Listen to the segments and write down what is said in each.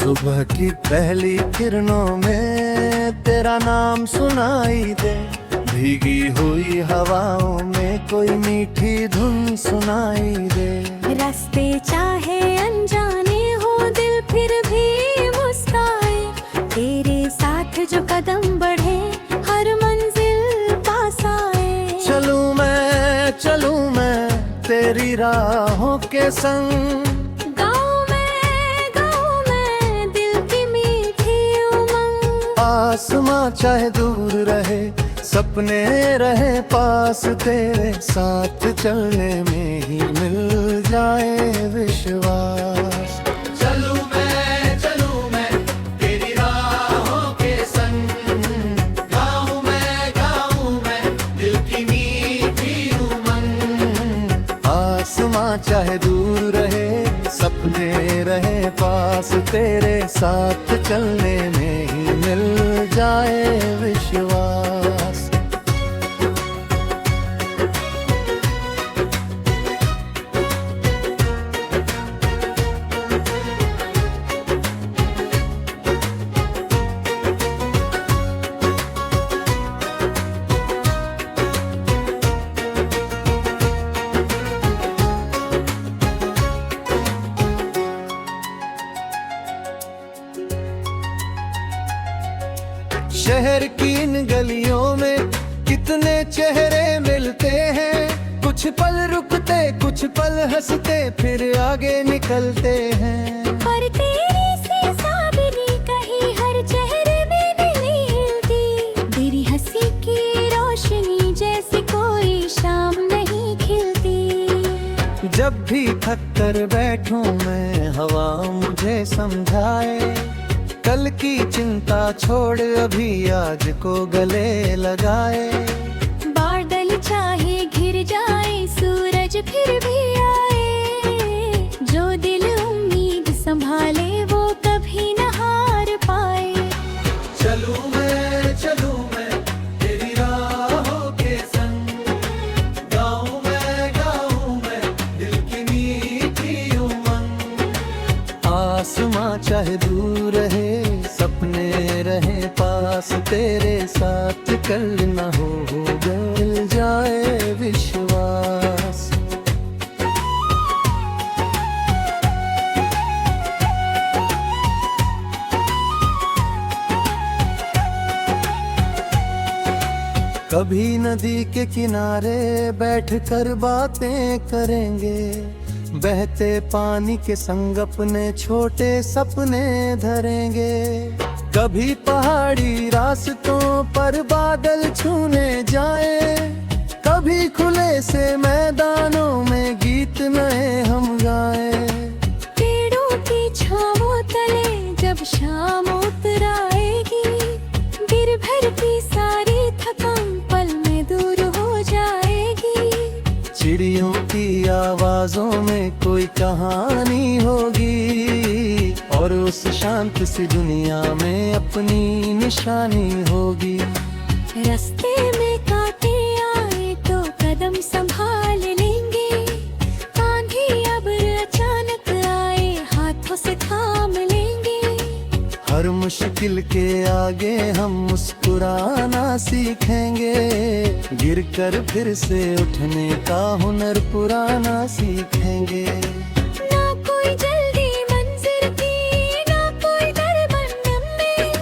सुबह की पहली किरणों में तेरा नाम सुनाई दे, भीगी हुई हवाओं में कोई मीठी धुन सुनाई दे। रास्ते चाहे अनजाने हो दिल फिर भी मुस्काए, तेरे साथ जो कदम बढ़े हर मंजिल पास आए। चलूं मैं तेरी राहों के संग, आसमां चाहे दूर रहे सपने रहे पास, तेरे साथ चलने में ही मिल जाए विश्वास। चलूं मैं तेरी राहों के संग, गाऊं मैं दिल की मीठी उमंग। आसमां चाहे दूर रहे सपने रहे पास, तेरे साथ चलने में ही मिल जाए विश्वास। शहर की इन गलियों में कितने चेहरे मिलते हैं, कुछ पल रुकते कुछ पल हंसते फिर आगे निकलते हैं। पर तेरी सी साबिनी कहीं हर चेहरे में नहीं हिलती, तेरी हंसी की रोशनी जैसी कोई शाम नहीं खिलती। जब भी थक कर बैठूं मैं हवा मुझे समझाए, कल की चिंता छोड़ अभी आज को गले लगाए। बादल चाहे घिर जाए सूरज फिर भी आए, जो दिल उम्मीद संभाले वो कभी न हार पाए। चलूं मैं तेरी राहों के संग, गाऊं मैं दिल की मीठी उमंग। आसमां चाहे दूर रहे सपने रहे पास, तेरे साथ कल न हो मिल जाए विश्वास। कभी नदी के किनारे बैठकर बातें करेंगे, बहते पानी के संग अपने छोटे सपने धरेंगे। कभी पहाड़ी रास्तों पर बादल छूने जाए, कभी खुले से मैदानों में गीत नए हम गाए। पेड़ों की छांवों तले जब शाम उतर आएगी, गिर भर की सारी थकान पल में दूर हो जाएगी। चिड़ियों की आवाजों में कोई कहानी होगी, और उस शांत सी दुनिया में अपनी निशानी होगी। रास्ते में कांटे आए तो कदम संभाल लेंगे, आंधी अब अचानक आए हाथों से थाम लेंगे। हर मुश्किल के आगे हम मुस्कुराना सीखेंगे, गिरकर फिर से उठने का हुनर पुराना सीखेंगे। ना कोई जल्दी मंजिल की ना कोई डर बनने में,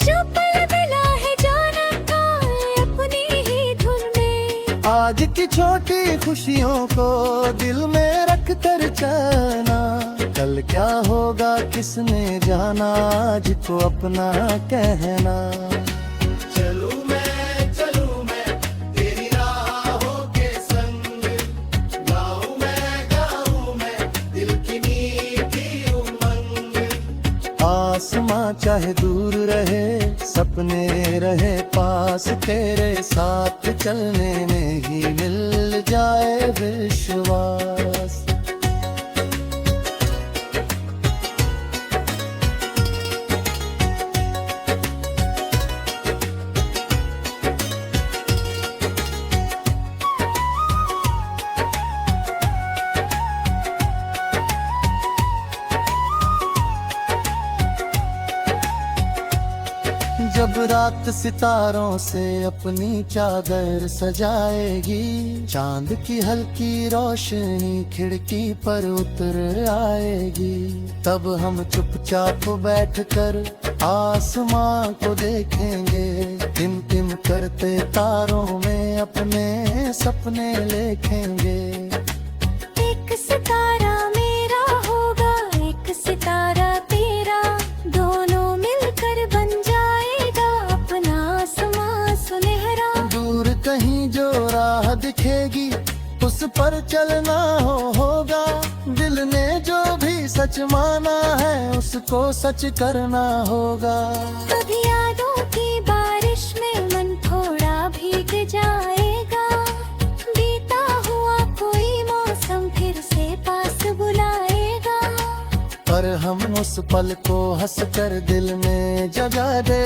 जो पल मिला है जाना का अपनी ही धुन में। आज की छोटी खुशियों को दिल में रख कर चलना, कल क्या होगा किसने जाना, आज को अपना कहना। चलूं मैं तेरी राहों के संग, गाऊं मैं दिल की मीठी उमंग। आसमां चाहे दूर रहे सपने रहे पास, तेरे साथ चलने में ही मिल जाए विश्वास। रात सितारों से अपनी चादर सजाएगी, चांद की हल्की रोशनी खिड़की पर उतर आएगी। तब हम चुपचाप बैठकर आसमां को देखेंगे, टिम टिम करते तारों में अपने सपने लिखेंगे। एक सितारा मेरा होगा, एक सितारा तेरा, दोनों मिलकर बन जाएगा अपना आसमां सुनहरा। दूर कहीं जो राह दिखेगी उस पर चलना होगा, दिल ने जो भी सच माना है उसको सच करना होगा। कभी यादों की बारिश में मन थोड़ा भीग जाएगा, बीता हुआ कोई मौसम फिर से पास बुलाएगा। पर हम उस पल को हंस कर दिल में जगा दे,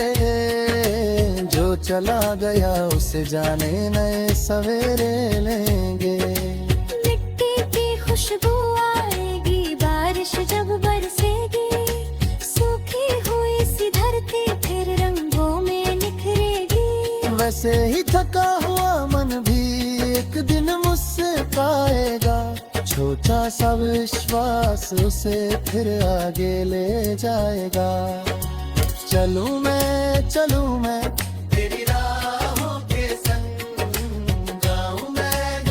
जो चला गया उसे जाने नए सवेरे लेंगे। मिट्टी की खुशबू आएगी बारिश जब बरसेगी, सूखी हुई सी धरती फिर रंगों में निखरेगी। वैसे ही थका हुआ मन भी एक दिन मुस्कुराएगा, छोटा सा विश्वास उसे फिर आगे ले जाएगा। चलूं मैं तेरी राहों के संग, गाऊं मैं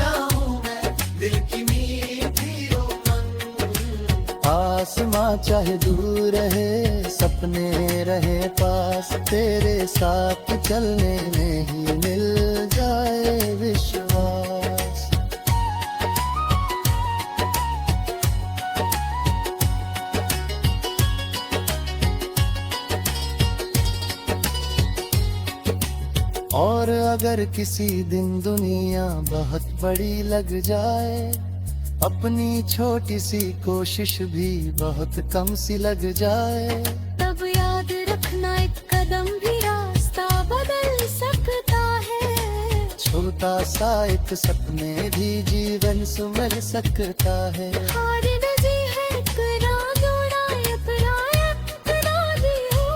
दिल की मीठी उमंग। आसमां चाहे दूर रहे सपने रहे पास, तेरे साथ चलने में ही मिल जाए विश्वास। और अगर किसी दिन दुनिया बहुत बड़ी लग जाए, अपनी छोटी सी कोशिश भी बहुत कम सी लग जाए, तब याद रखना एक कदम भी रास्ता बदल सकता है। छोटा सा एक सपने भी जीवन सुमर सकता है। हार नजी है इतना जोड़ा इतना इतना भी हो,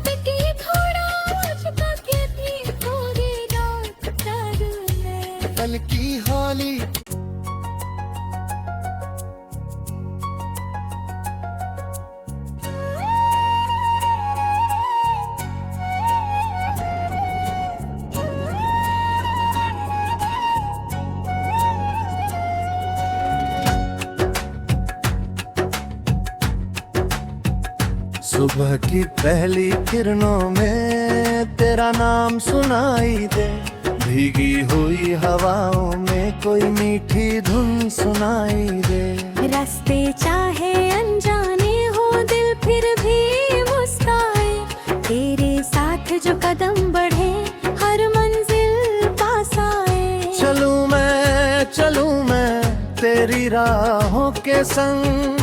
टिकी थोड़ा मुझका कहती थोड़ी रात कर ले। पल की होली सुबह की पहली किरणों में तेरा नाम सुनाई दे, भीगी हुई हवाओं में कोई मीठी धुन सुनाई दे। रास्ते चाहे अनजाने हो दिल फिर भी मुस्काए, तेरे साथ जो कदम बढ़े हर मंजिल पास आए। चलूं मैं तेरी राहों के संग,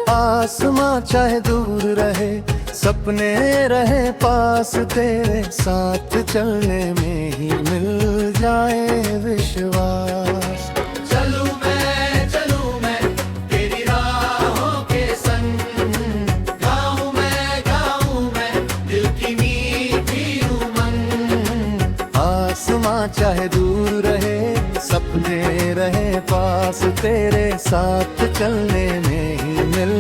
आसमां चाहे दूर रहे सपने रहे पास, तेरे साथ चलने में ही मिल जाए विश्वास। चलूं मैं तेरी राहों के संग, गाऊं मैं दिल की मीठी उमंग। आसमां चाहे दूर रहे सपने रहे पास, तेरे साथ चलने में ही मिल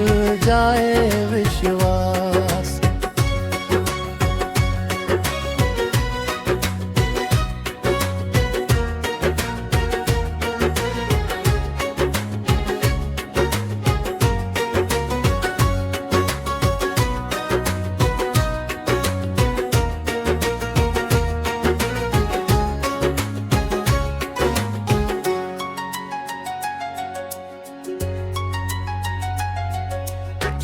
जाए विश्वास।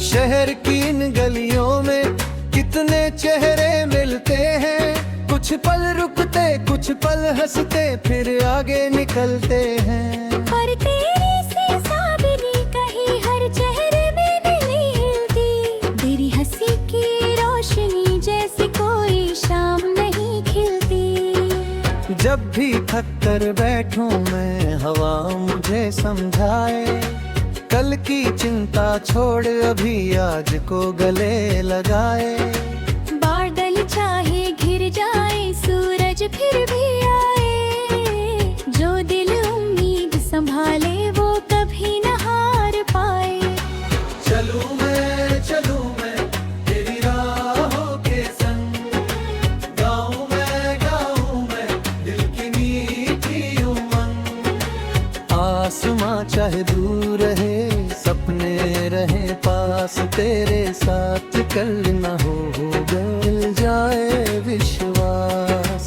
शहर की इन गलियों में कितने चेहरे मिलते हैं, कुछ पल रुकते कुछ पल हंसते फिर आगे निकलते हैं। पर तेरी सी सावरी कहीं हर चेहरे में नहीं हिलती, तेरी हंसी की रोशनी जैसी कोई शाम नहीं खिलती। जब भी थक कर बैठूं मैं हवा मुझे समझाए, कल की चिंता छोड़ अभी आज को गले लगाए। बादल चाहे घिर जाए सूरज फिर भी आए, जो दिल उम्मीद संभाले वो कभी न हार पाए। चलूं मैं तेरी राहों के संग, गाऊं मैं दिल की मीठी उमंग। आसमां चाहे दूर रहे सपने रहे पास, तेरे साथ कल न हो मिल जाए विश्वास।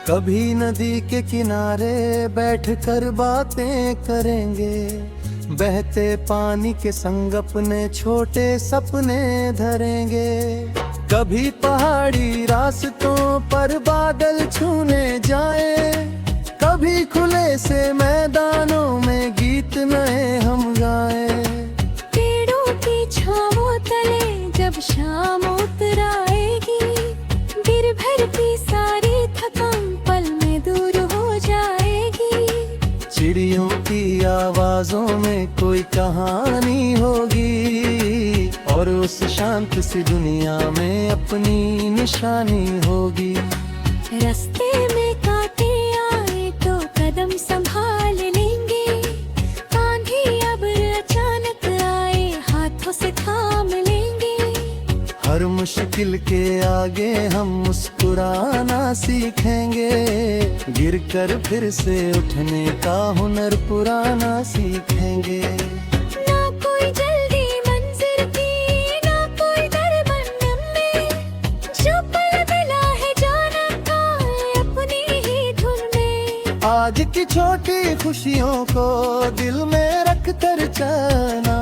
कभी नदी के किनारे बैठकर बातें करेंगे, बहते पानी के संग अपने छोटे सपने धरेंगे। कभी पहाड़ी रास्तों पर बादल छूने जाए, कभी खुले से मैदानों में गीत नए हम गाए। पेड़ों की छांवों तले जब शाम उतर आएगी, गिर भर की सारी थकान पल में दूर हो जाएगी। चिड़ियों की आवाजों में कोई कहानी होगी, और उस शांत सी दुनिया में अपनी निशानी होगी। रास्ते में कांटे आए तो कदम संभाल लेंगे, आंधी अब अचानक आए हाथों से थाम लेंगे। हर मुश्किल के आगे हम मुस्कुराना सीखेंगे, गिरकर फिर से उठने का हुनर पुराना सीखेंगे। ना कोई जल्दी मंजिल की, ना कोई डर बनने में, जो पल मिला है जाना था अपनी ही धुन में। आज की छोटी खुशियों को दिल में रख कर चलना,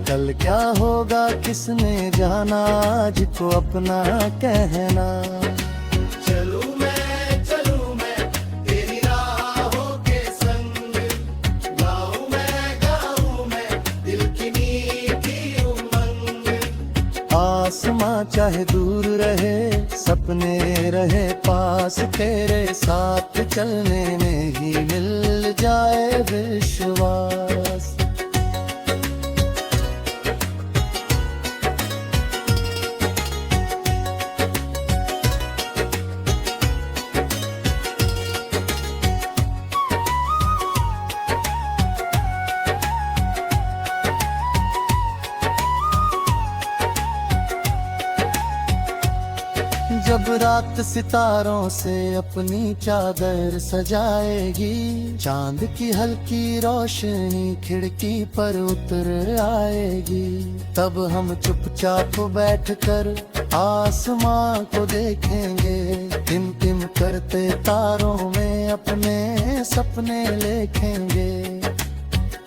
कल क्या होगा किसने जाना, आज को अपना कहना। चलूं मैं तेरी राहों के संग, गाऊं मैं दिल की मीठी उमंग। आसमां चाहे दूर रहे सपने रहे पास, तेरे साथ चलने में ही मिल जाए विश्वास। जब रात सितारों से अपनी चादर सजाएगी, चांद की हल्की रोशनी खिड़की पर उतर आएगी। तब हम चुपचाप बैठकर आसमां को देखेंगे, टिम टिम करते तारों में अपने सपने लिखेंगे।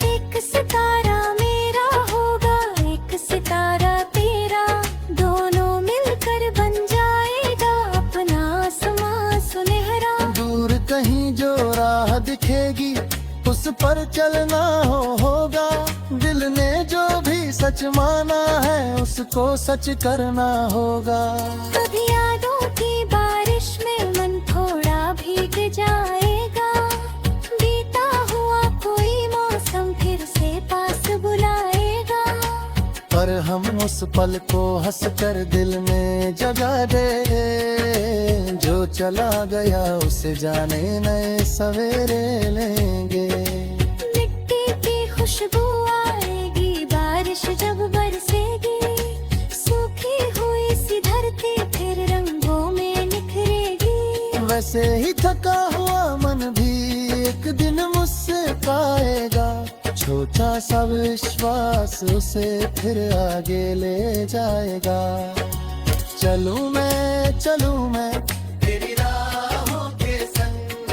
एक सितारा मेरा होगा, एक सितारा तेरा, दोनों मिलकर बन जाएगा अपना आसमां सुनहरा। दूर कहीं जो राह दिखेगी उस पर चलना होगा, दिल ने जो भी सच माना है उसको सच करना होगा। कभी यादों की बारिश में मन थोड़ा भीग जाएगा, बीता हुआ कोई मौसम फिर से पास बुलाएगा। पर हम उस पल को हंस कर दिल में जगा दे, जो चला गया उसे जाने नए सवेरे लेंगे। मिट्टी की खुशबू आएगी बारिश जब बरसेगी, सूखी हुई सी धरती फिर रंगों में निखरेगी। वैसे ही थका हुआ मन भी एक दिन मुझसे पाएगा, छोटा सा विश्वास उसे फिर आगे ले जाएगा। चलूं मैं तेरी राहों के संग,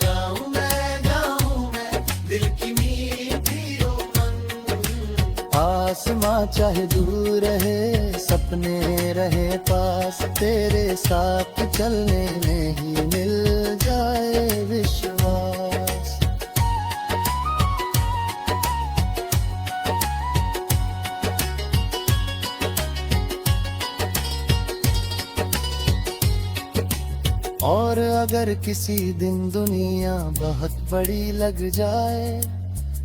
गाऊं मैं दिल की मीठी उमंग। आसमां चाहे दूर रहे सपने रहे पास, तेरे साथ चलने में ही मिल जाए विश्वास। अगर किसी दिन दुनिया बहुत बड़ी लग जाए,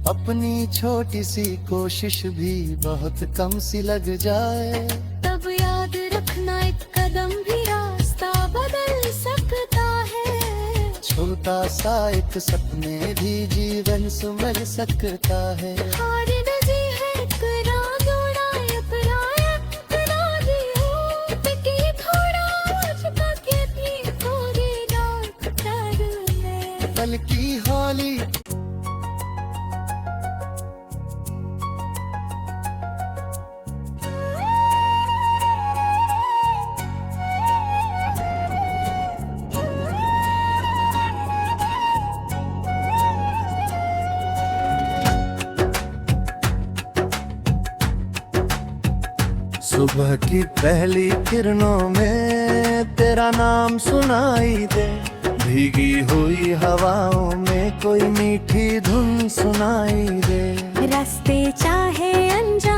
अपनी छोटी सी कोशिश भी बहुत कम सी लग जाए, तब याद रखना एक कदम भी रास्ता बदल सकता है। छोटा सा एक सपने भी जीवन संभल सकता है। हार नजी है करा जोड़ा अपना अपना दी हो पिटी थोड़ा आज तक थी थोड़ी रात कर ले पल की हौली सुबह की पहली किरणों में तेरा नाम सुनाई दे, भीगी हुई हवाओं में कोई मीठी धुन सुनाई दे। रास्ते चाहे अनजान